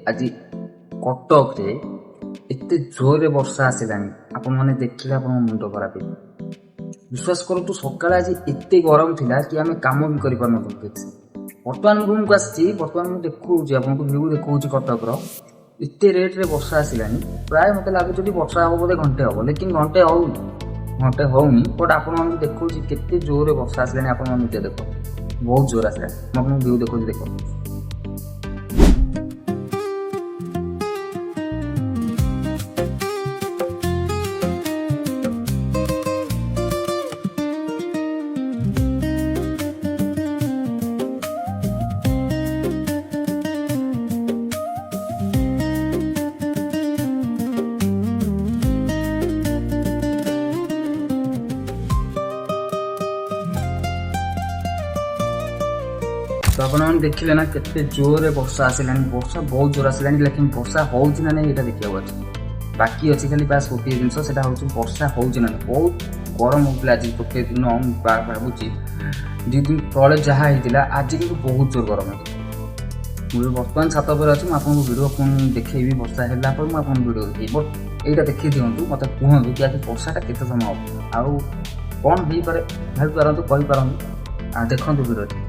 आज कटक रे एते जोरे वर्षा आसिलानी आपण माने देखिले आपण मुंड खराब हे विश्वास करतु सकाळे आज एते गरम थिला कि आमे काम भी करि पारन ठीक से वर्तमान रूम को आसी वर्तमान मु देखौची आपन को व्यू देखौची कटक रो एते रेट रे वर्षा आसिलानी प्राय मते लागै जदी वर्षा हो बोले घंटे हो लेकिन घंटे होउनी बट आपण माने देखौची केते जोरे वर्षा आसिलानी आपण माने देखो बहुत जोर आसिला म आपन व्यू देखौची देखो तो आपन देखिले ना केते जोरे वर्षा आसिलानी वर्षा बहुत जोर आसिलानी लेकिन वर्षा होउची ना नहीं एटा देखिया अछि बाकी अछि खाली पास गोटे जिंस सेटा होउची वर्षा होउची ना बहुत गरम होतला आज गोटे दिन भाबुची दि दिन तळे जहा हितिला आज कि बहुत जोर गरम है मु वर्तमान छात पर अछि म आपन वीडियो कोन देखैबी वर्षा हैला पर म आपन वीडियो देखै बट एटा देखि दियंतु मते कहंतु कि आज वर्षाटा केते समय हो आउ कोन भी पारे भाबी पारंतु कहि पारंतु आ देखंतु वीडियो